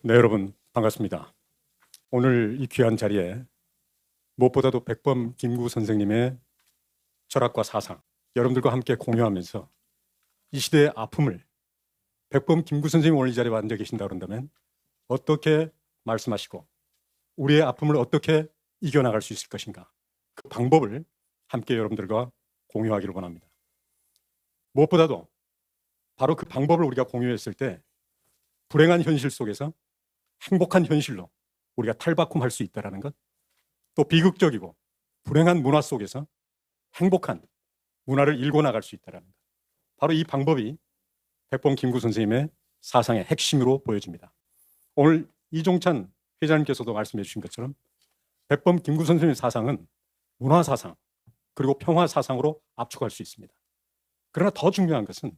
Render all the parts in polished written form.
네, 여러분 반갑습니다. 오늘 이 귀한 자리에 무엇보다도 백범 김구 선생님의 철학과 사상, 여러분들과 함께 공유하면서 이 시대의 아픔을 백범 김구 선생님이 오늘 이 자리에 앉아 계신다 그런다면 어떻게 말씀하시고 우리의 아픔을 어떻게 이겨나갈 수 있을 것인가, 그 방법을 함께 여러분들과 공유하기를 원합니다. 무엇보다도 바로 그 방법을 우리가 공유했을 때 불행한 현실 속에서 행복한 현실로 우리가 탈바꿈할 수 있다는 것, 또 비극적이고 불행한 문화 속에서 행복한 문화를 일궈 나갈 수 있다는 것, 바로 이 방법이 백범 김구 선생님의 사상의 핵심으로 보여집니다. 오늘 이종찬 회장님께서도 말씀해 주신 것처럼 백범 김구 선생님의 사상은 문화사상 그리고 평화사상으로 압축할 수 있습니다. 그러나 더 중요한 것은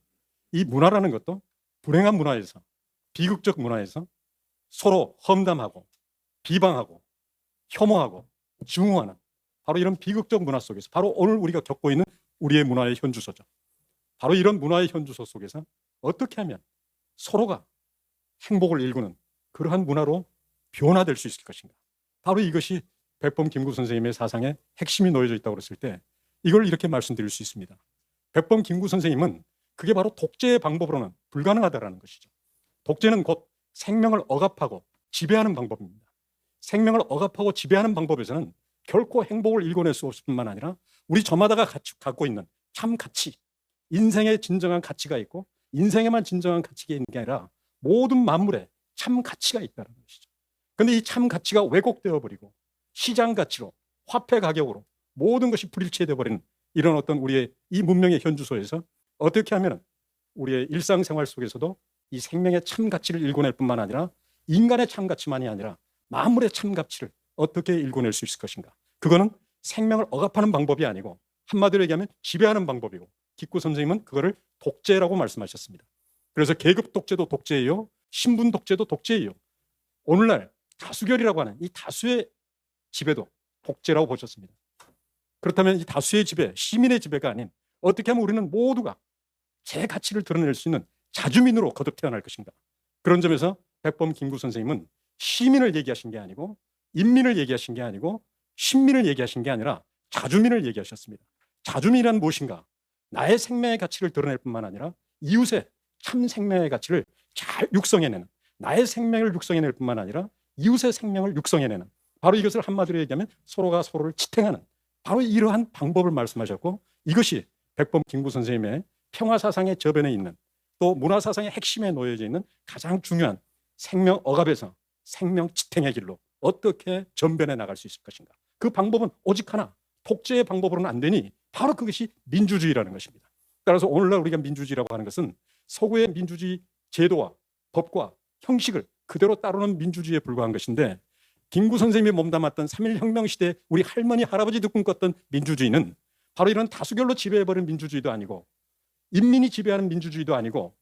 이 문화라는 것도 불행한 문화에서, 비극적 문화에서 서로 험담하고 비방하고 혐오하고 증오하는 바로 이런 비극적 문화 속에서, 바로 오늘 우리가 겪고 있는 우리의 문화의 현주소죠. 바로 이런 문화의 현주소 속에서 어떻게 하면 서로가 행복을 일구는 그러한 문화로 변화될 수 있을 것인가, 바로 이것이 백범 김구 선생님의 사상의 핵심이 놓여져 있다고 그랬을 때 이걸 이렇게 말씀드릴 수 있습니다. 백범 김구 선생님은 그게 바로 독재의 방법으로는 불가능하다는 것이죠. 독재는 곧 생명을 억압하고 지배하는 방법입니다. 생명을 억압하고 지배하는 방법에서는 결코 행복을 일궈낼 수 없을 뿐만 아니라 우리 저마다가 갖고 있는 참 가치, 인생에 진정한 가치가 있고 인생에만 진정한 가치가 있는 게 아니라 모든 만물에 참 가치가 있다는 것이죠. 그런데 이 참 가치가 왜곡되어 버리고 시장 가치로, 화폐 가격으로 모든 것이 불일치되어 버리는 이런 어떤 우리의 이 문명의 현주소에서 어떻게 하면 우리의 일상생활 속에서도 이 생명의 참 가치를 일궈낼 뿐만 아니라 인간의 참 가치만이 아니라 만물의 참 가치를 어떻게 일궈낼 수 있을 것인가. 그거는 생명을 억압하는 방법이 아니고 한마디로 얘기하면 지배하는 방법이고, 김구 선생님은 그거를 독재라고 말씀하셨습니다. 그래서 계급 독재도 독재예요, 신분 독재도 독재예요. 오늘날 다수결이라고 하는 이 다수의 지배도 독재라고 보셨습니다. 그렇다면 이 다수의 지배, 시민의 지배가 아닌 어떻게 하면 우리는 모두가 제 가치를 드러낼 수 있는 자주민으로 거듭 태어날 것인가. 그런 점에서 백범 김구 선생님은 시민을 얘기하신 게 아니고 인민을 얘기하신 게 아니고 신민을 얘기하신 게 아니라 자주민을 얘기하셨습니다. 자주민이란 무엇인가? 나의 생명의 가치를 드러낼 뿐만 아니라 이웃의 참 생명의 가치를 잘 육성해내는, 나의 생명을 육성해낼 뿐만 아니라 이웃의 생명을 육성해내는, 바로 이것을 한마디로 얘기하면 서로가 서로를 지탱하는 바로 이러한 방법을 말씀하셨고, 이것이 백범 김구 선생님의 평화사상의 저변에 있는, 또 문화사상의 핵심에 놓여져 있는 가장 중요한 생명 억압에서 생명 지탱의 길로 어떻게 전변해 나갈 수 있을 것인가. 그 방법은 오직 하나, 독재의 방법으로는 안 되니 바로 그것이 민주주의라는 것입니다. 따라서 오늘날 우리가 민주주의라고 하는 것은 서구의 민주주의 제도와 법과 형식을 그대로 따르는 민주주의에 불과한 것인데, 김구 선생님이 몸담았던 3.1혁명 시대 우리 할머니 할아버지도 꿈꿨던 민주주의는 바로 이런 다수결로 지배해버린 민주주의도 아니고 인민이 지배하는 민주주의도 아니고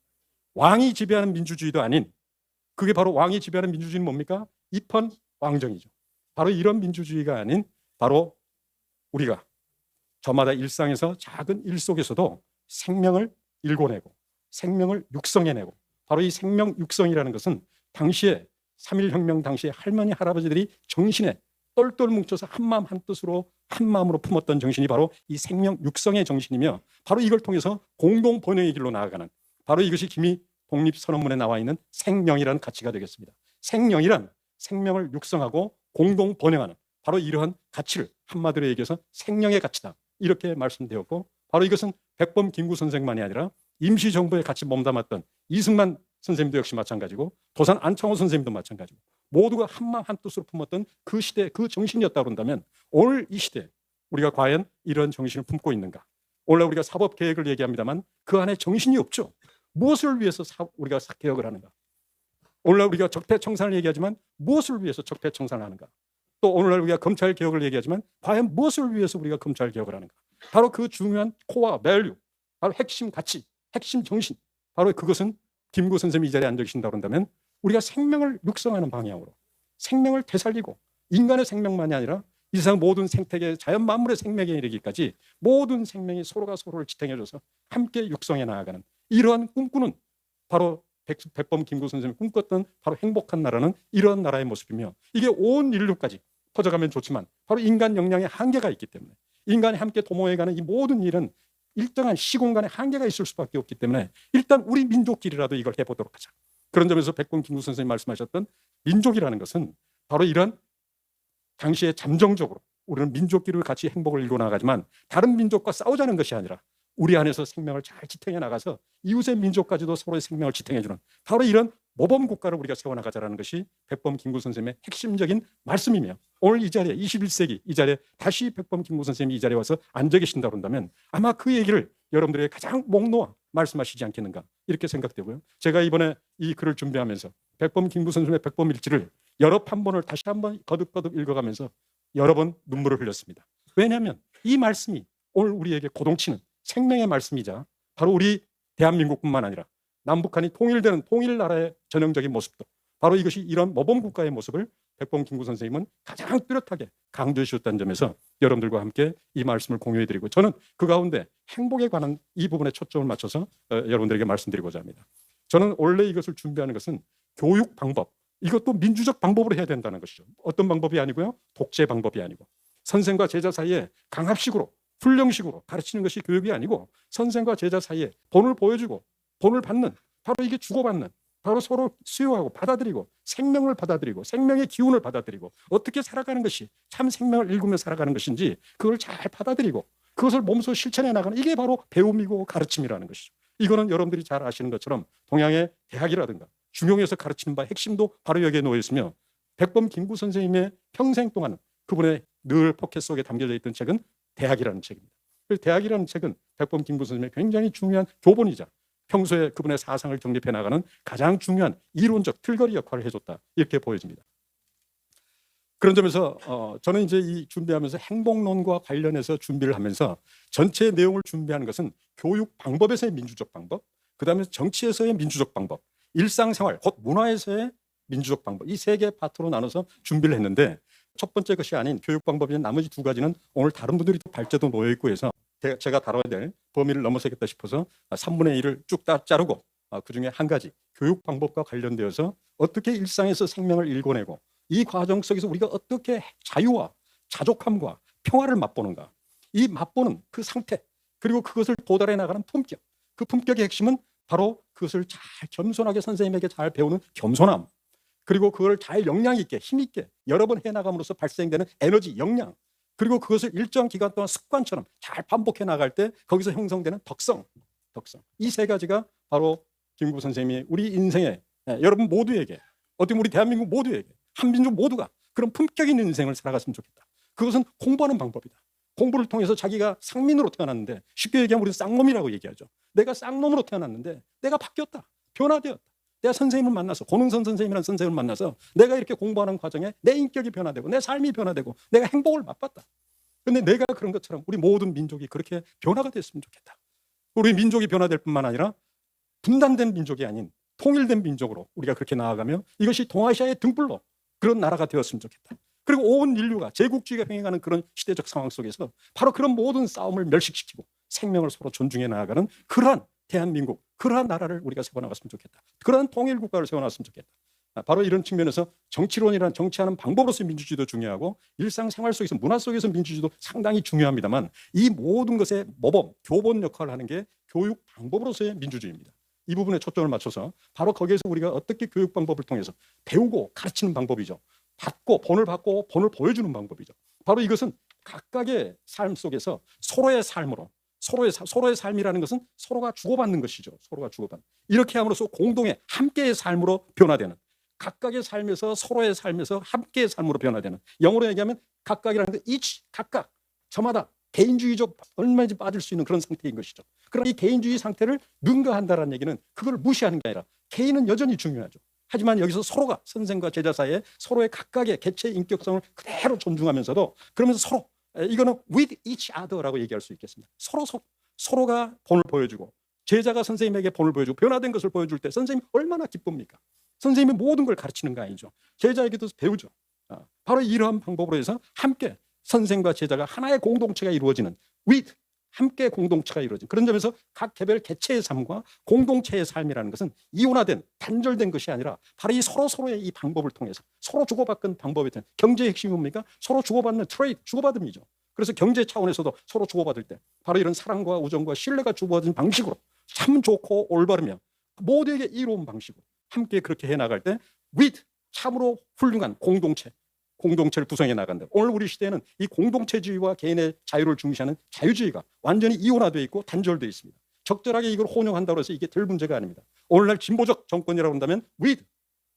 왕이 지배하는 민주주의도 아닌, 그게 바로 왕이 지배하는 민주주의는 뭡니까? 입헌 왕정이죠. 바로 이런 민주주의가 아닌 바로 우리가 저마다 일상에서 작은 일 속에서도 생명을 일궈내고 생명을 육성해내고, 바로 이 생명 육성이라는 것은 당시에 3.1혁명 당시에 할머니 할아버지들이 정신에 똘똘 뭉쳐서 한마음 한뜻으로 한마음으로 품었던 정신이 바로 이 생명 육성의 정신이며, 바로 이걸 통해서 공동 번영의 길로 나아가는, 바로 이것이 김이 독립선언문에 나와 있는 생명이라는 가치가 되겠습니다. 생명이란 생명을 육성하고 공동 번영하는 바로 이러한 가치를 한마디로 얘기해서 생명의 가치다, 이렇게 말씀되었고, 바로 이것은 백범 김구 선생만이 아니라 임시정부에 같이 몸담았던 이승만 선생님도 역시 마찬가지고 도산 안창호 선생님도 마찬가지고 모두가 한마음 한뜻으로 품었던 그 시대 그 정신이었다 그런다면 오늘 이 시대 우리가 과연 이런 정신을 품고 있는가? 오늘 우리가 사법개혁을 얘기합니다만 그 안에 정신이 없죠. 무엇을 위해서 우리가 개혁을 하는가? 오늘날 우리가 적폐청산을 얘기하지만 무엇을 위해서 적폐청산을 하는가? 또 오늘날 우리가 검찰개혁을 얘기하지만 과연 무엇을 위해서 우리가 검찰개혁을 하는가? 바로 그 중요한 코어와 밸류, 바로 핵심 가치, 핵심 정신, 바로 그것은 김구 선생님이 이 자리에 앉아 계신다고 한다면 우리가 생명을 육성하는 방향으로 생명을 되살리고, 인간의 생명만이 아니라 이 세상 모든 생태계, 자연 만물의 생명에 이르기까지 모든 생명이 서로가 서로를 지탱해줘서 함께 육성해 나아가는 이러한 꿈꾸는 바로 백범 김구 선생님이 꿈꿨던 바로 행복한 나라는 이런 나라의 모습이며, 이게 온 인류까지 퍼져가면 좋지만 바로 인간 역량의 한계가 있기 때문에, 인간이 함께 도모해가는 이 모든 일은 일정한 시공간의 한계가 있을 수밖에 없기 때문에 일단 우리 민족끼리라도 이걸 해보도록 하자. 그런 점에서 백범 김구 선생님이 말씀하셨던 민족이라는 것은 바로 이런 당시에 잠정적으로 우리는 민족끼리 같이 행복을 이루어 나가지만 다른 민족과 싸우자는 것이 아니라 우리 안에서 생명을 잘 지탱해 나가서 이웃의 민족까지도 서로의 생명을 지탱해 주는 바로 이런 모범 국가를 우리가 세워나가자라는 것이 백범 김구 선생님의 핵심적인 말씀이며, 오늘 이 자리에 21세기 이 자리에 다시 백범 김구 선생님이 이 자리에 와서 앉아 계신다고 한다면 아마 그 얘기를 여러분들에게 가장 목 놓아 말씀하시지 않겠는가 이렇게 생각되고요. 제가 이번에 이 글을 준비하면서 백범 김구 선생님의 백범일지를 여러 판본을 다시 한번 거듭거듭 읽어가면서 여러 번 눈물을 흘렸습니다. 왜냐하면 이 말씀이 오늘 우리에게 고동치는 생명의 말씀이자 바로 우리 대한민국뿐만 아니라 남북한이 통일되는 통일나라의 전형적인 모습도 바로 이것이 이런 모범국가의 모습을 백범 김구 선생님은 가장 뚜렷하게 강조해 주셨다는 점에서 여러분들과 함께 이 말씀을 공유해 드리고, 저는 그 가운데 행복에 관한 이 부분에 초점을 맞춰서 여러분들에게 말씀드리고자 합니다. 저는 원래 이것을 준비하는 것은 교육 방법, 이것도 민주적 방법으로 해야 된다는 것이죠. 어떤 방법이 아니고요, 독재 방법이 아니고 선생과 제자 사이에 강압식으로 훈령식으로 가르치는 것이 교육이 아니고 선생과 제자 사이에 본을 보여주고 본을 받는, 바로 이게 주고받는, 바로 서로 수용하고 받아들이고 생명을 받아들이고 생명의 기운을 받아들이고 어떻게 살아가는 것이 참 생명을 일구며 살아가는 것인지 그걸 잘 받아들이고 그것을 몸소 실천해 나가는, 이게 바로 배움이고 가르침이라는 것이죠. 이거는 여러분들이 잘 아시는 것처럼 동양의 대학이라든가 중용에서 가르치는 바 핵심도 바로 여기에 놓여 있으며, 백범 김구 선생님의 평생 동안 그분의 늘 포켓 속에 담겨져 있던 책은 대학이라는 책입니다. 대학이라는 책은 백범 김구 선생님의 굉장히 중요한 교본이자 평소에 그분의 사상을 정립해 나가는 가장 중요한 이론적 틀거리 역할을 해줬다, 이렇게 보여집니다. 그런 점에서 저는 이제 이 준비하면서 행복론과 관련해서 준비를 하면서 전체 내용을 준비하는 것은 교육 방법에서의 민주적 방법, 그 다음에 정치에서의 민주적 방법, 일상생활 곧 문화에서의 민주적 방법, 이 세 개의 파트로 나눠서 준비를 했는데, 첫 번째 것이 아닌 교육 방법인 나머지 두 가지는 오늘 다른 분들이 또 발제도 놓여 있고 해서 제가 다뤄야 될 범위를 넘어서겠다 싶어서 3분의 1을 쭉 자르고 그중에 한 가지 교육 방법과 관련되어서 어떻게 일상에서 생명을 일궈내고 이 과정 속에서 우리가 어떻게 자유와 자족함과 평화를 맛보는가, 이 맛보는 그 상태, 그리고 그것을 도달해 나가는 품격, 그 품격의 핵심은 바로 그것을 잘 겸손하게 선생님에게 잘 배우는 겸손함, 그리고 그걸 잘 역량 있게 힘 있게 여러 번 해나감으로써 발생되는 에너지, 역량, 그리고 그것을 일정 기간 동안 습관처럼 잘 반복해 나갈 때 거기서 형성되는 덕성. 이 세 가지가 바로 김구 선생님이 우리 인생에, 여러분 모두에게, 어떻게 보면 우리 대한민국 모두에게, 한민족 모두가 그런 품격 있는 인생을 살아갔으면 좋겠다. 그것은 공부하는 방법이다. 공부를 통해서 자기가 상민으로 태어났는데, 쉽게 얘기하면 우리는 쌍놈이라고 얘기하죠. 내가 쌍놈으로 태어났는데 내가 바뀌었다, 변화되었다. 내가 선생님을 만나서, 고능선 선생님이라는 선생님을 만나서 내가 이렇게 공부하는 과정에 내 인격이 변화되고 내 삶이 변화되고 내가 행복을 맛봤다. 그런데 내가 그런 것처럼 우리 모든 민족이 그렇게 변화가 됐으면 좋겠다. 우리 민족이 변화될 뿐만 아니라 분단된 민족이 아닌 통일된 민족으로 우리가 그렇게 나아가며 이것이 동아시아의 등불로 그런 나라가 되었으면 좋겠다. 그리고 온 인류가 제국주의가 횡행하는 그런 시대적 상황 속에서 바로 그런 모든 싸움을 멸식시키고 생명을 서로 존중해 나아가는 그러한 대한민국, 그러한 나라를 우리가 세워나갔으면 좋겠다. 그러한 통일국가를 세워나갔으면 좋겠다. 바로 이런 측면에서 정치론이란 정치하는 방법으로서 민주주의도 중요하고 일상생활 속에서 문화 속에서 민주주의도 상당히 중요합니다만, 이 모든 것의 모범, 교본 역할을 하는 게 교육 방법으로서의 민주주의입니다. 이 부분에 초점을 맞춰서 바로 거기에서 우리가 어떻게 교육 방법을 통해서 배우고 가르치는 방법이죠. 본을 받고 본을 보여주는 방법이죠. 바로 이것은 각각의 삶 속에서 서로의 삶으로, 서로의 삶이라는 것은 서로가 주고받는 것이죠. 서로가 주고받는. 이렇게 함으로써 공동의 함께의 삶으로 변화되는, 각각의 삶에서 서로의 삶에서 함께의 삶으로 변화되는, 영어로 얘기하면 각각이라는 게 each, 각각, 저마다 개인주의적 얼마든지 빠질 수 있는 그런 상태인 것이죠. 그러나 이 개인주의 상태를 능가한다는 얘기는 그걸 무시하는 게 아니라 개인은 여전히 중요하죠. 하지만 여기서 서로가, 선생과 제자 사이에 서로의 각각의 개체의 인격성을 그대로 존중하면서도, 그러면서 서로, 이거는 with each other라고 얘기할 수 있겠습니다. 서로가 본을 보여주고 제자가 선생님에게 본을 보여주고 변화된 것을 보여줄 때 선생님 얼마나 기쁩니까? 선생님이 모든 걸 가르치는 거 아니죠. 제자에게도 배우죠. 바로 이러한 방법으로 해서 함께 선생과 제자가 하나의 공동체가 이루어지는 with, 함께 공동체가 이루어진 그런 점에서 각 개별 개체의 삶과 공동체의 삶이라는 것은 이원화된 단절된 것이 아니라 바로 이 서로의 이 방법을 통해서 서로 주고받는 방법에 대한 경제의 핵심이 뭡니까? 서로 주고받는 트레이드, 주고받음이죠. 그래서 경제 차원에서도 서로 주고받을 때 바로 이런 사랑과 우정과 신뢰가 주고받은 방식으로 참 좋고 올바르며 모두에게 이로운 방식으로 함께 그렇게 해나갈 때 with 참으로 훌륭한 공동체를 구성해 나간다. 오늘 우리 시대에는 이 공동체주의와 개인의 자유를 중시하는 자유주의가 완전히 이원화되어 있고 단절되어 있습니다. 적절하게 이걸 혼용한다고 해서 이게 될 문제가 아닙니다. 오늘날 진보적 정권이라고 한다면 with,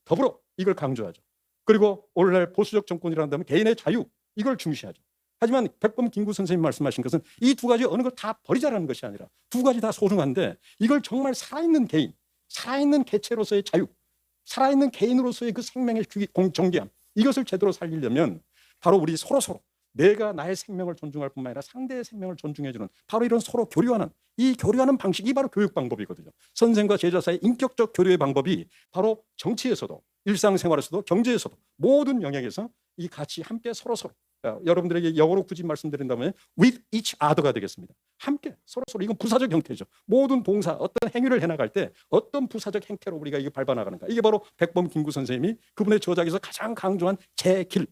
더불어 이걸 강조하죠. 그리고 오늘날 보수적 정권이라고 한다면 개인의 자유, 이걸 중시하죠. 하지만 백범 김구 선생님 말씀하신 것은 이 두 가지 어느 걸 다 버리자라는 것이 아니라 두 가지 다 소중한데 이걸 정말 살아있는 개인, 살아있는 개체로서의 자유, 살아있는 개인으로서의 그 생명의 정기함, 이것을 제대로 살리려면 바로 우리 서로 내가 나의 생명을 존중할 뿐만 아니라 상대의 생명을 존중해주는 바로 이런 서로 교류하는 이 교류하는 방식이 바로 교육 방법이거든요. 선생과 제자 사이의 인격적 교류의 방법이 바로 정치에서도 일상생활에서도 경제에서도 모든 영역에서 이 같이 함께 서로 여러분들에게 영어로 굳이 말씀드린다면 with each other가 되겠습니다. 함께 서로 이건 부사적 형태죠. 모든 동사 어떤 행위를 해나갈 때 어떤 부사적 행태로 우리가 이게 밟아나가는가, 이게 바로 백범 김구 선생님이 그분의 저작에서 가장 강조한 제 길,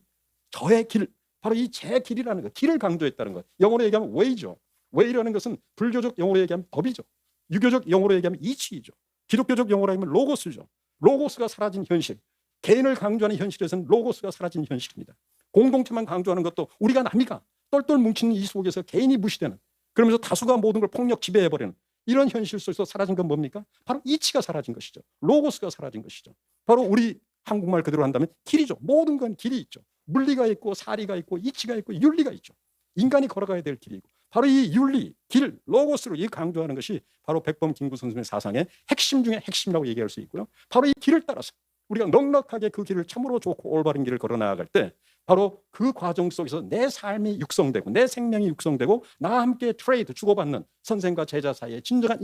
저의 길, 바로 이 제 길이라는 것, 길을 강조했다는 것. 영어로 얘기하면 way죠. way라는 것은 불교적 영어로 얘기하면 법이죠. 유교적 영어로 얘기하면 이치이죠. 기독교적 영어로 하면 로고스죠. 로고스가 사라진 현실, 개인을 강조하는 현실에서는 로고스가 사라진 현실입니다. 공동체만 강조하는 것도 우리가 남이가 똘똘 뭉치는 이 속에서 개인이 무시되는, 그러면서 다수가 모든 걸 폭력 지배해버리는 이런 현실 속에서 사라진 건 뭡니까? 바로 이치가 사라진 것이죠. 로고스가 사라진 것이죠. 바로 우리 한국말 그대로 한다면 길이죠. 모든 건 길이 있죠. 물리가 있고 사리가 있고 이치가 있고 윤리가 있죠. 인간이 걸어가야 될 길이고 바로 이 윤리, 길, 로고스로 이 강조하는 것이 바로 백범 김구 선생님의 사상의 핵심 중에 핵심이라고 얘기할 수 있고요. 바로 이 길을 따라서 우리가 넉넉하게 그 길을 참으로 좋고 올바른 길을 걸어 나아갈 때 바로 그 과정 속에서 내 삶이 육성되고 내 생명이 육성되고 나와 함께 트레이드, 주고받는 선생과 제자 사이에 진정한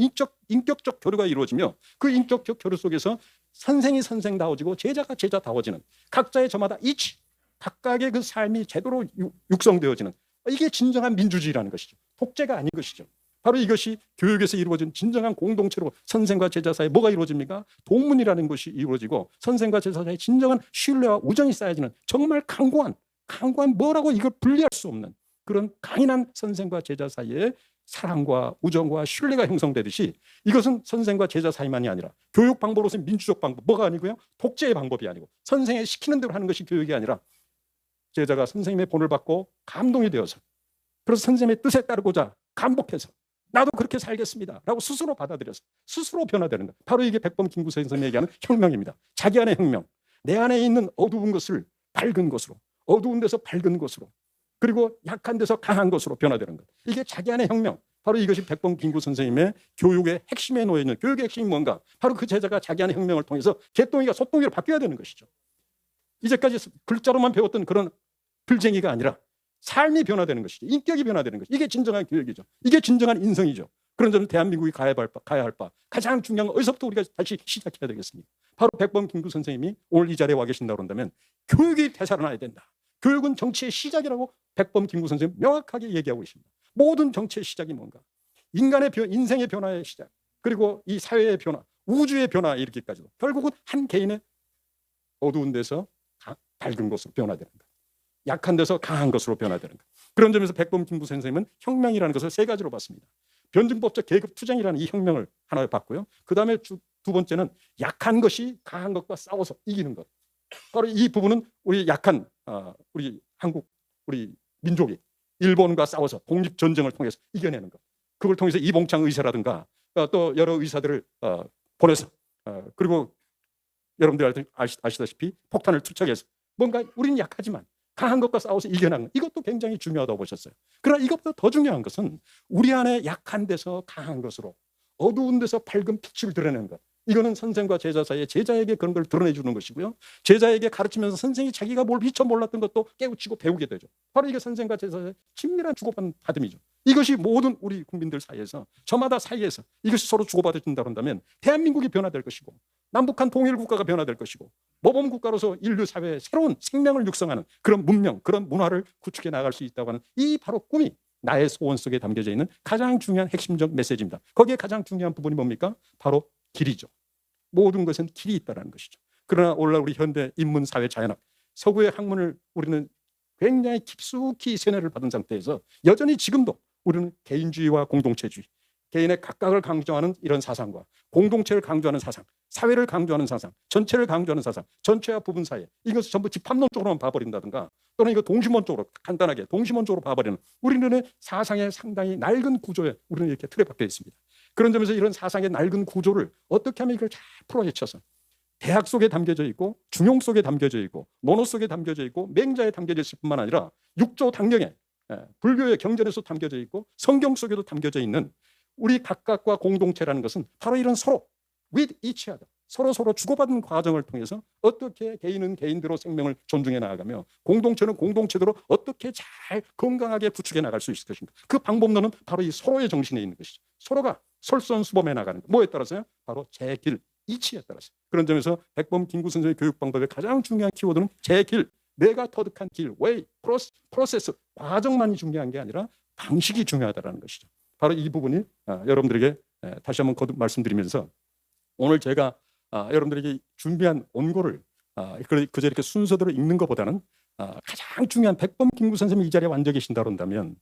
인격적 교류가 이루어지며 그 인격적 교류 속에서 선생이 선생다워지고 제자가 제자다워지는 각자의 저마다 이치, 각각의 그 삶이 제대로 육성되어지는, 이게 진정한 민주주의라는 것이죠. 독재가 아닌 것이죠. 바로 이것이 교육에서 이루어진 진정한 공동체로 선생과 제자 사이에 뭐가 이루어집니까? 동문이라는 것이 이루어지고 선생과 제자 사이에 진정한 신뢰와 우정이 쌓여지는 정말 강고한 뭐라고 이걸 분리할 수 없는 그런 강인한 선생과 제자 사이에 사랑과 우정과 신뢰가 형성되듯이 이것은 선생과 제자 사이만이 아니라 교육 방법으로서는 민주적 방법, 뭐가 아니고요, 독재의 방법이 아니고 선생의 시키는 대로 하는 것이 교육이 아니라 제자가 선생님의 본을 받고 감동이 되어서 그래서 선생님의 뜻에 따르고자 감복해서 나도 그렇게 살겠습니다 라고 스스로 받아들여서 스스로 변화되는 것, 바로 이게 백범 김구 선생님이 얘기하는 혁명입니다. 자기 안의 혁명, 내 안에 있는 어두운 것을 밝은 것으로, 어두운 데서 밝은 것으로, 그리고 약한 데서 강한 것으로 변화되는 것, 이게 자기 안의 혁명. 바로 이것이 백범 김구 선생님의 교육의 핵심에 놓여 있는, 교육의 핵심이 뭔가, 바로 그 제자가 자기 안의 혁명을 통해서 개똥이가 소똥이로 바뀌어야 되는 것이죠. 이제까지 글자로만 배웠던 그런 글쟁이가 아니라 삶이 변화되는 것이죠. 인격이 변화되는 것이죠. 이게 진정한 교육이죠. 이게 진정한 인성이죠. 그런 점은 대한민국이 가야 할 바 가장 중요한 건 어디서부터 우리가 다시 시작해야 되겠습니까? 바로 백범 김구 선생님이 오늘 이 자리에 와 계신다고 한다면 교육이 되살아나야 된다. 교육은 정치의 시작이라고 백범 김구 선생님 명확하게 얘기하고 계십니다. 모든 정치의 시작이 뭔가? 인간의 인생의 변화의 시작, 그리고 이 사회의 변화, 우주의 변화, 이렇게까지도 결국은 한 개인의 어두운 데서 밝은 것으로 변화되는 것, 약한 데서 강한 것으로 변화되는 것. 그런 점에서 백범 김구 선생님은 혁명이라는 것을 세 가지로 봤습니다. 변증법적 계급 투쟁이라는 이 혁명을 하나 봤고요. 그 다음에 두 번째는 약한 것이 강한 것과 싸워서 이기는 것. 바로 이 부분은 우리 약한 우리 한국, 우리 민족이 일본과 싸워서 독립전쟁을 통해서 이겨내는 것. 그걸 통해서 이봉창 의사라든가 또 여러 의사들을 보내서 그리고 여러분들 아시다시피 폭탄을 투척해서 뭔가 우리는 약하지만 강한 것과 싸워서 이겨나가는, 이것도 굉장히 중요하다고 보셨어요. 그러나 이것보다 더 중요한 것은 우리 안에 약한 데서 강한 것으로, 어두운 데서 밝은 빛을 드러내는 것. 이거는 선생과 제자 사이에 제자에게 그런 걸 드러내주는 것이고요. 제자에게 가르치면서 선생이 자기가 뭘 미처 몰랐던 것도 깨우치고 배우게 되죠. 바로 이게 선생과 제자 사이의 친밀한 주고받음이죠. 이것이 모든 우리 국민들 사이에서, 저마다 사이에서 이것이 서로 주고받아준다고 한다면 대한민국이 변화될 것이고, 남북한 통일 국가가 변화될 것이고, 모범 국가로서 인류 사회에 새로운 생명을 육성하는 그런 문명, 그런 문화를 구축해 나갈 수 있다고 하는 이 바로 꿈이 나의 소원 속에 담겨져 있는 가장 중요한 핵심적 메시지입니다. 거기에 가장 중요한 부분이 뭡니까? 바로 길이죠. 모든 것은 길이 있다는 것이죠. 그러나 오늘날 우리 현대 인문, 사회, 자연학, 서구의 학문을 우리는 굉장히 깊숙이 세뇌를 받은 상태에서 여전히 지금도 우리는 개인주의와 공동체주의, 개인의 각각을 강조하는 이런 사상과 공동체를 강조하는 사상, 사회를 강조하는 사상, 전체를 강조하는 사상, 전체와 부분 사이, 이것을 전부 집합론적으로만 봐버린다든가 또는 이거 동심원적으로, 간단하게 동심원적으로 봐버리는 우리는 사상의 상당히 낡은 구조에 우리는 이렇게 틀에 박혀 있습니다. 그런 점에서 이런 사상의 낡은 구조를 어떻게 하면 이걸 잘 풀어헤쳐서 대학 속에 담겨져 있고 중용 속에 담겨져 있고 논어 속에 담겨져 있고 맹자에 담겨져 있을 뿐만 아니라 육조 당경에, 불교의 경전에서 담겨져 있고 성경 속에도 담겨져 있는 우리 각각과 공동체라는 것은 바로 이런 서로 with each other, 서로 주고받는 과정을 통해서 어떻게 개인은 개인대로 생명을 존중해 나가며 공동체는 공동체대로 어떻게 잘 건강하게 구축해 나갈 수 있을 것인가. 그 방법론은 바로 이 서로의 정신에 있는 것이죠. 서로가 솔선수범해 나가는 것. 뭐에 따라서요? 바로 제 길, 이치에 따라서. 그런 점에서 백범 김구 선생의 교육 방법의 가장 중요한 키워드는 제 길, 내가 터득한 길, way, 프로세스, 과정만이 중요한 게 아니라 방식이 중요하다는 것이죠. 바로 이 부분이 여러분들에게 다시 한번 거듭 말씀드리면서 오늘 제가 여러분들에게 준비한 원고를 그저 이렇게 순서대로 읽는 것보다는 가장 중요한 백범 김구 선생님이 이 자리에 앉아 계신다 그런다면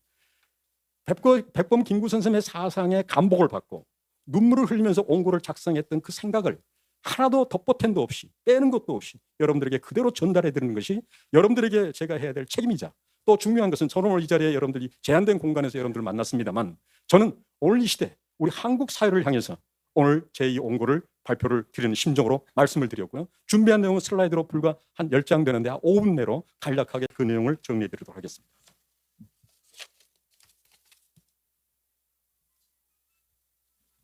백범 김구 선생님의 사상의 감복을 받고 눈물을 흘리면서 원고를 작성했던 그 생각을 하나도 덧보탬도 없이 빼는 것도 없이 여러분들에게 그대로 전달해 드리는 것이 여러분들에게 제가 해야 될 책임이자 또 중요한 것은 저는 오늘 이 자리에 여러분들이 제한된 공간에서 여러분들을 만났습니다만 저는 오늘 이 시대 우리 한국 사회를 향해서 오늘 제 이 원고를 발표를 드리는 심정으로 말씀을 드렸고요. 준비한 내용은 슬라이드로 불과 한 10장 되는데 5분 내로 간략하게 그 내용을 정리해 드리도록 하겠습니다.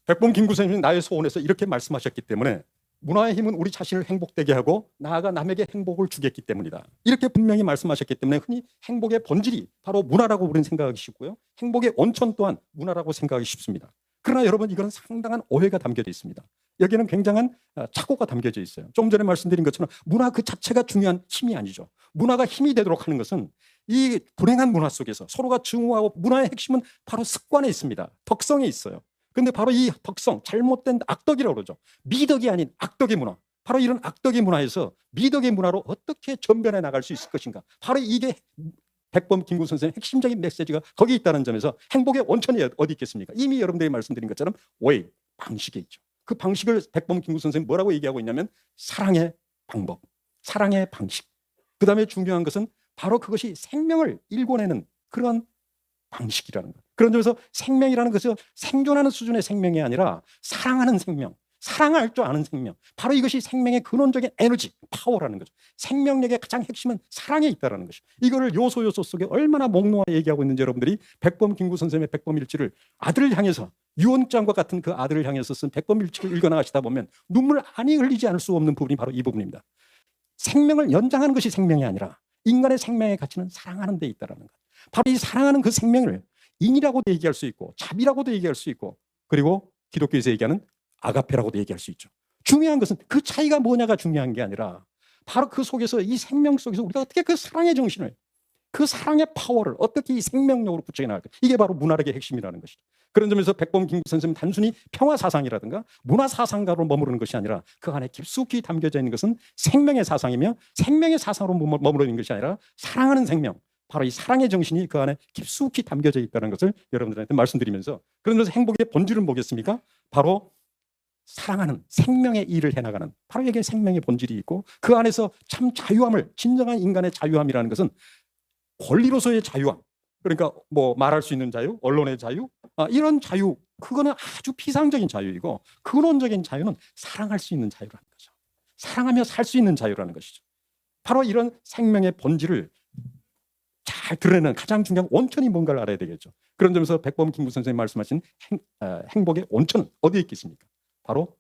백범 김구 선생님이 나의 소원에서 이렇게 말씀하셨기 때문에 문화의 힘은 우리 자신을 행복되게 하고 나아가 남에게 행복을 주겠기 때문이다. 이렇게 분명히 말씀하셨기 때문에 흔히 행복의 본질이 바로 문화라고 우리는 생각하기 쉽고요. 행복의 원천 또한 문화라고 생각하기 쉽습니다. 그러나 여러분 이건 상당한 오해가 담겨져 있습니다. 여기는 굉장한 착오가 담겨져 있어요. 조금 전에 말씀드린 것처럼 문화 그 자체가 중요한 힘이 아니죠. 문화가 힘이 되도록 하는 것은 이 불행한 문화 속에서 서로가 증오하고 문화의 핵심은 바로 습관에 있습니다. 덕성에 있어요. 근데 바로 이 덕성, 잘못된 악덕이라고 그러죠. 미덕이 아닌 악덕의 문화. 바로 이런 악덕의 문화에서 미덕의 문화로 어떻게 전변해 나갈 수 있을 것인가. 바로 이게 백범 김구 선생의 핵심적인 메시지가 거기 있다는 점에서 행복의 원천이 어디 있겠습니까? 이미 여러분들이 말씀드린 것처럼 way, 방식에 있죠. 그 방식을 백범 김구 선생이 뭐라고 얘기하고 있냐면 사랑의 방법, 사랑의 방식. 그 다음에 중요한 것은 바로 그것이 생명을 일궈내는 그런 방식이라는 것. 그런 점에서 생명이라는 것은 생존하는 수준의 생명이 아니라 사랑하는 생명, 사랑할 줄 아는 생명. 바로 이것이 생명의 근원적인 에너지, 파워라는 거죠. 생명력의 가장 핵심은 사랑에 있다는 것이죠. 이거를 요소 속에 얼마나 몽롱하게 얘기하고 있는지 여러분들이 백범 김구 선생님의 백범일지를 아들을 향해서 유언장과 같은 그 아들을 향해서 쓴 백범일지를 읽어나가시다 보면 눈물 안이 흘리지 않을 수 없는 부분이 바로 이 부분입니다. 생명을 연장하는 것이 생명이 아니라 인간의 생명의 가치는 사랑하는 데 있다는 것. 바로 이 사랑하는 그 생명을 인이라고도 얘기할 수 있고 자비라고도 얘기할 수 있고 그리고 기독교에서 얘기하는 아가페라고도 얘기할 수 있죠. 중요한 것은 그 차이가 뭐냐가 중요한 게 아니라 바로 그 속에서 이 생명 속에서 우리가 어떻게 그 사랑의 정신을 그 사랑의 파워를 어떻게 이 생명력으로 구축해 나갈까. 이게 바로 문화력의 핵심이라는 것이죠. 그런 점에서 백범 김구 선생님은 단순히 평화사상이라든가 문화사상가로 머무르는 것이 아니라 그 안에 깊숙이 담겨져 있는 것은 생명의 사상이며 생명의 사상으로 머무르는 있는 것이 아니라 사랑하는 생명, 바로 이 사랑의 정신이 그 안에 깊숙이 담겨져 있다는 것을 여러분들한테 말씀드리면서 그러면서 행복의 본질은 뭐겠습니까? 바로 사랑하는 생명의 일을 해나가는 바로 여기에 생명의 본질이 있고 그 안에서 참 자유함을 진정한 인간의 자유함이라는 것은 권리로서의 자유함 그러니까 뭐 말할 수 있는 자유, 언론의 자유 이런 자유 그거는 아주 피상적인 자유이고 근원적인 자유는 사랑할 수 있는 자유라는 거죠. 사랑하며 살 수 있는 자유라는 것이죠. 바로 이런 생명의 본질을 잘 드러내는 가장 중요한 원천이 뭔가를 알아야 되겠죠. 그런 점에서 백범 김구 선생님 말씀하신 행복의 원천은 어디에 있겠습니까? 바로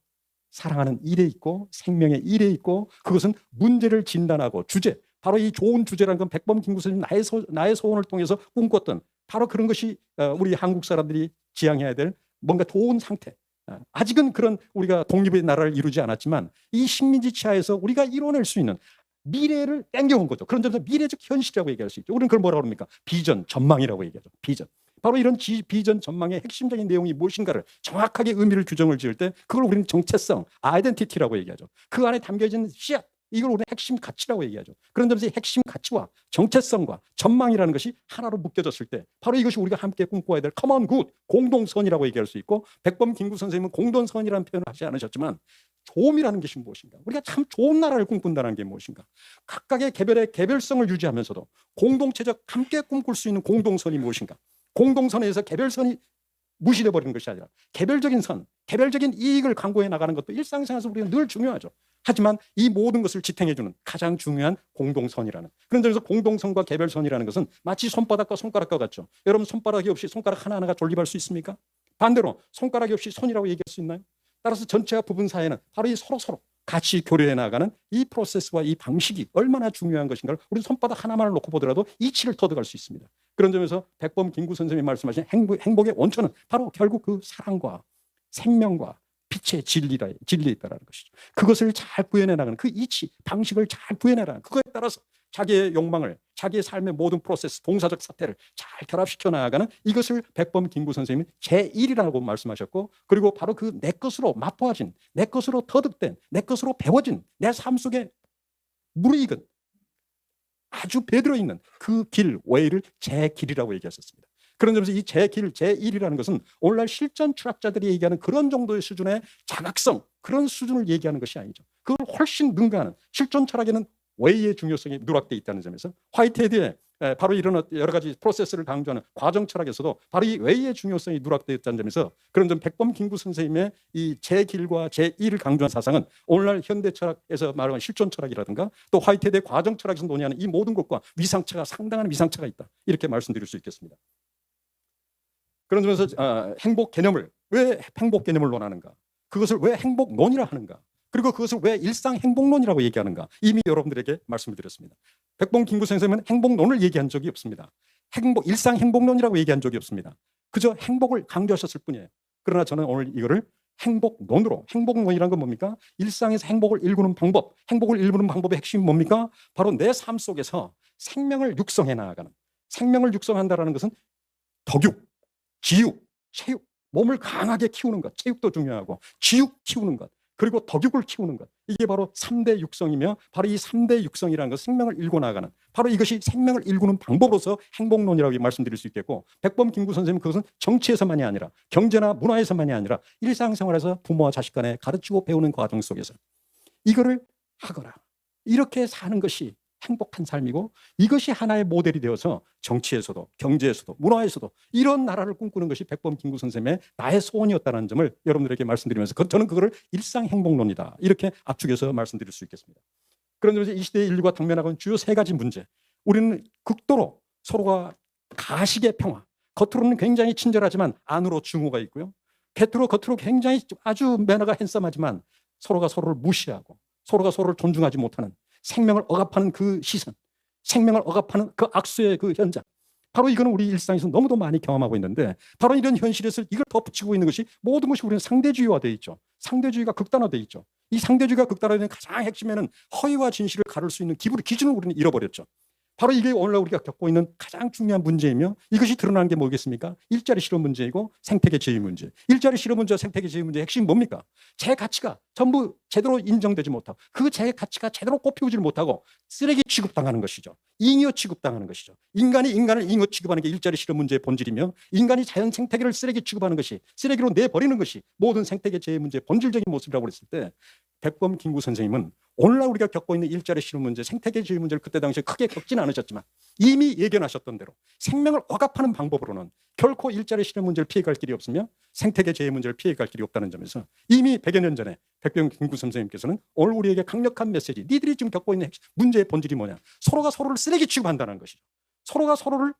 사랑하는 일에 있고 생명의 일에 있고 그것은 문제를 진단하고 주제 바로 이 좋은 주제라는 건 백범 김구 선생님 나의 소원을 통해서 꿈꿨던 바로 그런 것이 우리 한국 사람들이 지향해야 될 뭔가 좋은 상태 아직은 그런 우리가 독립의 나라를 이루지 않았지만 이 식민지 치하에서 우리가 이뤄낼 수 있는 미래를 땡겨온 거죠. 그런 점에서 미래적 현실이라고 얘기할 수 있죠. 우리는 그걸 뭐라고 합니까? 비전, 전망이라고 얘기하죠. 비전. 바로 이런 비전 전망의 핵심적인 내용이 무엇인가를 정확하게 의미를 규정을 지을 때 그걸 우리는 정체성, 아이덴티티라고 얘기하죠. 그 안에 담겨진 씨앗, 이걸 우리는 핵심 가치라고 얘기하죠. 그런 점에서 핵심 가치와 정체성과 전망이라는 것이 하나로 묶여졌을 때 바로 이것이 우리가 함께 꿈꿔야 될 common good, 공동선이라고 얘기할 수 있고, 백범 김구 선생님은 공동선이라는 표현을 하지 않으셨지만 좋음이라는 것이 무엇인가, 우리가 참 좋은 나라를 꿈꾼다는 게 무엇인가, 각각의 개별의 개별성을 유지하면서도 공동체적 함께 꿈꿀 수 있는 공동선이 무엇인가, 공동선에서 개별선이 무시돼 버리는 것이 아니라 개별적인 선, 개별적인 이익을 강구해 나가는 것도 일상생활에서 우리는 늘 중요하죠. 하지만 이 모든 것을 지탱해주는 가장 중요한 공동선이라는, 그런 점에서 공동선과 개별선이라는 것은 마치 손바닥과 손가락과 같죠. 여러분, 손바닥이 없이 손가락 하나하나가 존립할 수 있습니까? 반대로 손가락이 없이 손이라고 얘기할 수 있나요? 따라서 전체와 부분 사이에는 바로 이 서로 같이 교류해 나가는 이 프로세스와 이 방식이 얼마나 중요한 것인가를 우리 손바닥 하나만을 놓고 보더라도 이치를 터득할 수 있습니다. 그런 점에서 백범 김구 선생님이 말씀하신 행복의 원천은 바로 결국 그 사랑과 생명과 빛의 진리에 있다는 것이죠. 그것을 잘 구현해 나가는 그 이치, 방식을 잘 구현해 나가는, 그거에 따라서 자기의 욕망을, 자기의 삶의 모든 프로세스, 동사적 사태를 잘 결합시켜 나가는, 이것을 백범 김구 선생님은 제1이라고 말씀하셨고, 그리고 바로 그 내 것으로 맛보아진, 내 것으로 터득된, 내 것으로 배워진, 내 삶 속에 무르익은, 아주 배들어 있는 그 길, 웨이를 제 길이라고 얘기하셨습니다. 그런 점에서 이 제1, 제1이라는 것은 오늘날 실전 철학자들이 얘기하는 그런 정도의 수준의 자각성, 그런 수준을 얘기하는 것이 아니죠. 그걸 훨씬 능가하는 실전 철학에는 웨이의 중요성이 누락되어 있다는 점에서 화이트헤드의 바로 이런 여러 가지 프로세스를 강조하는 과정 철학에서도 바로 이 웨이의 중요성이 누락되어 있다는 점에서, 그런 점 백범 김구 선생님의 이 제1과 제2를 강조한 사상은 오늘날 현대 철학에서 말하는 실존 철학이라든가 또 화이트헤드의 과정 철학에서 논의하는 이 모든 것과 상당한 위상차가 있다, 이렇게 말씀드릴 수 있겠습니다. 그런 점에서 행복 개념을, 왜 행복 개념을 논하는가, 그것을 왜 행복론이라 하는가, 그리고 그것을 왜 일상 행복론이라고 얘기하는가, 이미 여러분들에게 말씀을 드렸습니다. 백범 김구 선생님은 행복론을 얘기한 적이 없습니다. 일상 행복론이라고 얘기한 적이 없습니다. 그저 행복을 강조하셨을 뿐이에요. 그러나 저는 오늘 이거를 행복론으로, 행복론이란 건 뭡니까? 일상에서 행복을 일구는 방법, 행복을 일구는 방법의 핵심이 뭡니까? 바로 내 삶 속에서 생명을 육성해 나가는, 생명을 육성한다는 것은 덕육, 지육, 체육, 몸을 강하게 키우는 것, 체육도 중요하고 지육 키우는 것, 그리고 덕육을 키우는 것, 이게 바로 3대 육성이며, 바로 이 3대 육성이라는 것, 생명을 일궈 나가는, 바로 이것이 생명을 일구는 방법으로서 행복론이라고 말씀드릴 수 있겠고, 백범 김구 선생님은 그것은 정치에서만이 아니라 경제나 문화에서만이 아니라 일상생활에서 부모와 자식 간에 가르치고 배우는 과정 속에서 이거를 하거나 이렇게 사는 것이 행복한 삶이고, 이것이 하나의 모델이 되어서 정치에서도 경제에서도 문화에서도 이런 나라를 꿈꾸는 것이 백범 김구 선생님의 나의 소원이었다는 점을 여러분들에게 말씀드리면서 저는 그거를 일상 행복론이다, 이렇게 압축해서 말씀드릴 수 있겠습니다. 그런 점에서 이 시대의 인류가 당면하고 있는 주요 3가지 문제, 우리는 극도로 서로가 가식의 평화, 겉으로는 굉장히 친절하지만 안으로 증오가 있고요, 겉으로 굉장히 아주 매너가 핸섬하지만 서로가 서로를 무시하고 서로가 서로를 존중하지 못하는, 생명을 억압하는 그 시선, 생명을 억압하는 그 악수의 그 현장, 바로 이거는 우리 일상에서 너무도 많이 경험하고 있는데, 바로 이런 현실에서 이걸 덧붙이고 있는 것이, 모든 것이 우리는 상대주의화되어 있죠. 상대주의가 극단화되어 있죠. 이 상대주의가 극단화되는 가장 핵심에는 허위와 진실을 가를 수 있는 기준을 우리는 잃어버렸죠. 바로 이게 오늘날 우리가 겪고 있는 가장 중요한 문제이며, 이것이 드러나는 게 뭐겠습니까? 일자리 실업 문제이고 생태계 제휴 문제. 일자리 실업 문제와 생태계 제휴 문제의 핵심이 뭡니까? 제 가치가 전부 제대로 인정되지 못하고, 그 제 가치가 제대로 꽃피우지를 못하고 쓰레기 취급당하는 것이죠. 잉여 취급당하는 것이죠. 인간이 인간을 잉여 취급하는 게 일자리 실업 문제의 본질이며, 인간이 자연 생태계를 쓰레기 취급하는 것이, 쓰레기로 내버리는 것이 모든 생태계 제휴 문제의 본질적인 모습이라고 그랬을 때, 백범 김구 선생님은 오늘날 우리가 겪고 있는 일자리 실업 문제, 생태계 제휴 문제를 그때 당시에 크게 겪지는 않으셨지만 이미 예견하셨던 대로 생명을 억압하는 방법으로는 결코 일자리 실업 문제를 피해갈 길이 없으며 생태계 제휴 문제를 피해갈 길이 없다는 점에서 이미 100여 년 전에 백범 김구 선생님께서는 오늘 우리에게 강력한 메시지, 니들이 지금 겪고 있는 문제의 본질이 뭐냐, 서로가 서로를 쓰레기 취급한다는 것이죠. 서로가 서로를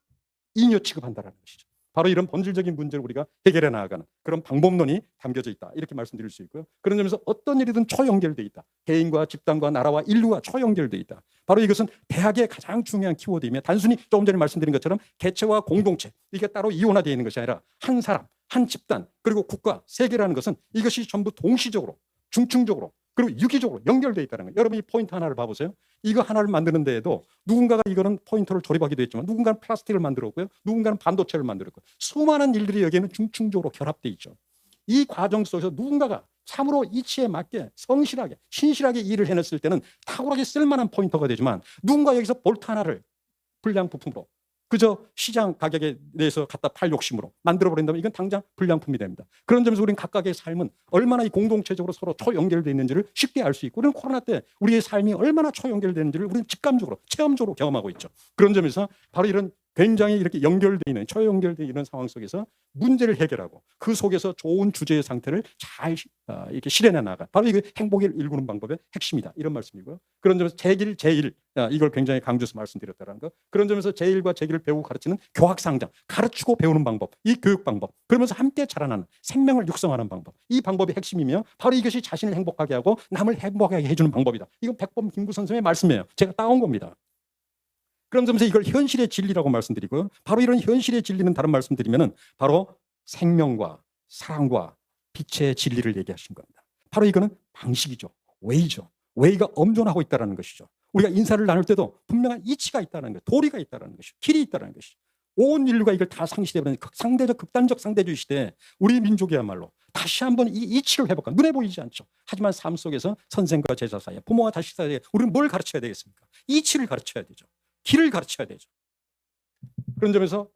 잉여 취급한다는 것이죠. 바로 이런 본질적인 문제를 우리가 해결해 나가는 그런 방법론이 담겨져 있다, 이렇게 말씀드릴 수 있고요. 그런 점에서 어떤 일이든 초연결되어 있다. 개인과 집단과 나라와 인류가 초연결되어 있다. 바로 이것은 대학의 가장 중요한 키워드이며, 단순히 조금 전에 말씀드린 것처럼 개체와 공동체, 이게 따로 이원화되어 있는 것이 아니라 한 사람, 한 집단, 그리고 국가, 세계라는 것은 이것이 전부 동시적으로, 중층적으로 그리고 유기적으로 연결되어 있다는 거예요. 여러분이 포인트 하나를 봐보세요. 이거 하나를 만드는 데에도 누군가가 이거는 포인터를 조립하기도 했지만 누군가는 플라스틱을 만들었고요. 누군가는 반도체를 만들었고 수많은 일들이 여기에는 중층적으로 결합되어 있죠. 이 과정 속에서 누군가가 참으로 이치에 맞게 성실하게 신실하게 일을 해냈을 때는 탁월하게 쓸만한 포인터가 되지만 누군가 여기서 볼트 하나를 불량부품으로 그저 시장 가격에 대해서 갖다 팔 욕심으로 만들어버린다면 이건 당장 불량품이 됩니다. 그런 점에서 우리는 각각의 삶은 얼마나 이 공동체적으로 서로 초연결되어 있는지를 쉽게 알 수 있고 우리는 코로나 때 우리의 삶이 얼마나 초연결되는지를 우리는 직감적으로 체험적으로 경험하고 있죠. 그런 점에서 바로 이런 굉장히 이렇게 연결되어 있는 초연결되어 있는 상황 속에서 문제를 해결하고 그 속에서 좋은 주제의 상태를 잘 이렇게 실현해 나가. 바로 이게 행복을 일구는 방법의 핵심이다. 이런 말씀이고요. 그런 점에서 제길, 제일 이걸 굉장히 강조해서 말씀드렸다는 거. 그런 점에서 제일과 제기를 배우고 가르치는 교학상장, 가르치고 배우는 방법, 이 교육 방법. 그러면서 함께 자라나는 생명을 육성하는 방법. 이 방법이 핵심이며 바로 이것이 자신을 행복하게 하고 남을 행복하게 해주는 방법이다. 이건 백범 김구 선생의 말씀이에요. 제가 따온 겁니다. 그런 점에서 이걸 현실의 진리라고 말씀드리고요. 바로 이런 현실의 진리는 다른 말씀드리면은 바로 생명과 사랑과 빛의 진리를 얘기하신 겁니다. 바로 이거는 방식이죠. 웨이죠. 웨이가 엄존하고 있다는 것이죠. 우리가 인사를 나눌 때도 분명한 이치가 있다는 것, 도리가 있다는 것이죠. 길이 있다는 것이죠. 온 인류가 이걸 다 상실해버리는 상대적 극단적 상대주의 시대에 우리 민족이야말로 다시 한번 이 이치를 회복한 눈에 보이지 않죠. 하지만 삶 속에서 선생과 제자 사이에 부모와 자식 사이에 우리는 뭘 가르쳐야 되겠습니까? 이치를 가르쳐야 되죠. 길을 가르쳐야 되죠. 그런 점에서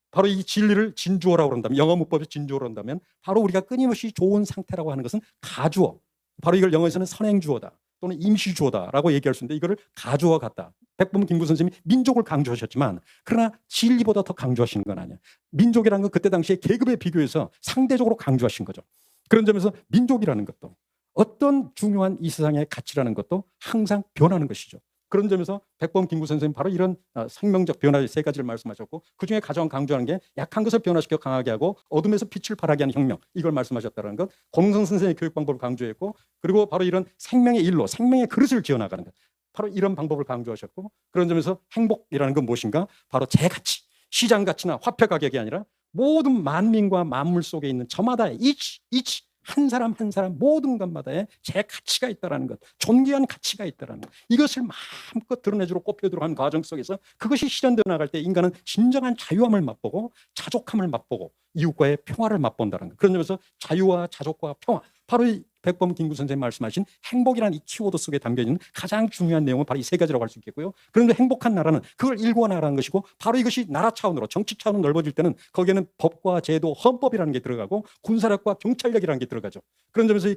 바로 이 진리를 진주어라고 한다면 영어 문법의 진주어라고 한다면 바로 우리가 끊임없이 좋은 상태라고 하는 것은 가주어. 바로 이걸 영어에서는 선행주어다 또는 임시주어다라고 얘기할 수 있는데 이거를 가주어 같다. 백범 김구 선생님이 민족을 강조하셨지만 그러나 진리보다 더 강조하시는 건 아니야. 민족이라는 건 그때 당시에 계급에 비교해서 상대적으로 강조하신 거죠. 그런 점에서 민족이라는 것도 어떤 중요한 이 세상의 가치라는 것도 항상 변하는 것이죠. 그런 점에서 백범 김구 선생님 바로 이런 생명적 변화의 세 가지를 말씀하셨고 그중에 가장 강조하는 게 약한 것을 변화시켜 강하게 하고 어둠에서 빛을 발하게 하는 혁명 이걸 말씀하셨다는 것. 공성 선생의 교육 방법을 강조했고 그리고 바로 이런 생명의 일로 생명의 그릇을 지어나가는 것 바로 이런 방법을 강조하셨고 그런 점에서 행복이라는 건 무엇인가 바로 제 가치 시장 가치나 화폐 가격이 아니라 모든 만민과 만물 속에 있는 저마다의 이치 한 사람 한 사람 모든 것마다의 제 가치가 있다는 것, 존귀한 가치가 있다는 것. 이것을 마음껏 드러내주고 꼽혀들어 가는 과정 속에서 그것이 실현되어 나갈 때 인간은 진정한 자유함을 맛보고 자족함을 맛보고 이웃과의 평화를 맛본다는 것. 그런 점에서 자유와 자족과 평화, 바로 이 백범 김구 선생님 말씀하신 행복이라는 이 키워드 속에 담겨있는 가장 중요한 내용은 바로 이 세 가지라고 할 수 있겠고요. 그런데 행복한 나라는 그걸 일구어 나가는 것이고 바로 이것이 나라 차원으로 정치 차원으로 넓어질 때는 거기에는 법과 제도, 헌법이라는 게 들어가고 군사력과 경찰력이라는 게 들어가죠. 그런 점에서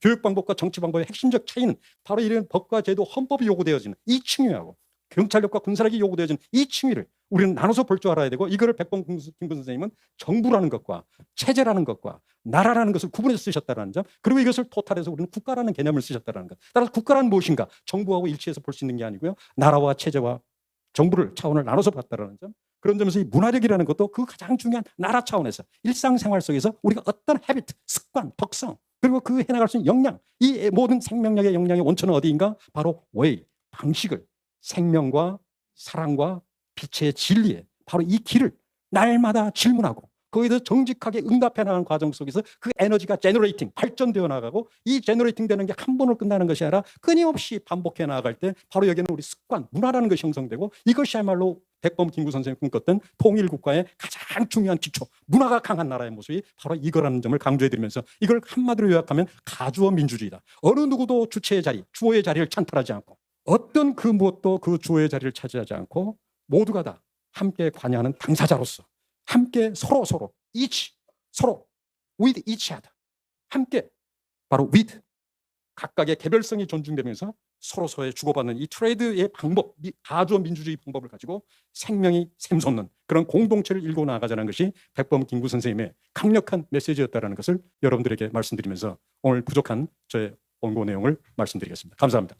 교육 방법과 정치 방법의 핵심적 차이는 바로 이런 법과 제도, 헌법이 요구되어지는 이 층위하고 경찰력과 군사력이 요구되어지는 이 층위를 우리는 나눠서 볼 줄 알아야 되고 이거를 백범 김구 선생님은 정부라는 것과 체제라는 것과 나라라는 것을 구분해서 쓰셨다는 점 그리고 이것을 토탈해서 우리는 국가라는 개념을 쓰셨다는 것. 따라서 국가란 무엇인가 정부하고 일치해서 볼 수 있는 게 아니고요. 나라와 체제와 정부를 차원을 나눠서 봤다는 점 그런 점에서 이 문화력이라는 것도 그 가장 중요한 나라 차원에서 일상생활 속에서 우리가 어떤 헤비트, 습관, 덕성 그리고 그 해나갈 수 있는 역량 이 모든 생명력의 역량의 원천은 어디인가 바로 웨이, 방식을 생명과 사랑과 빛의 진리에 바로 이 길을 날마다 질문하고 거기에 대해서 정직하게 응답해 나가는 과정 속에서 그 에너지가 제너레이팅, 발전되어 나가고 이 제너레이팅 되는 게 한 번으로 끝나는 것이 아니라 끊임없이 반복해 나갈 때 바로 여기는 우리 습관, 문화라는 것이 형성되고 이것이야말로 백범 김구 선생님이 꿈꿨던 통일국가의 가장 중요한 기초, 문화가 강한 나라의 모습이 바로 이거라는 점을 강조해드리면서 이걸 한마디로 요약하면 가주어 민주주의다. 어느 누구도 주체의 자리, 주어의 자리를 찬탈하지 않고 어떤 그 무엇도 그 주어의 자리를 차지하지 않고 모두가 다 함께 관여하는 당사자로서 함께 서로 each 서로 with each other 함께 바로 with 각각의 개별성이 존중되면서 서로서의 주고받는 이 트레이드의 방법, 가주어 민주주의 방법을 가지고 생명이 샘솟는 그런 공동체를 일궈 나가자는 것이 백범 김구 선생님의 강력한 메시지였다는 것을 여러분들에게 말씀드리면서 오늘 부족한 저의 원고 내용을 말씀드리겠습니다. 감사합니다.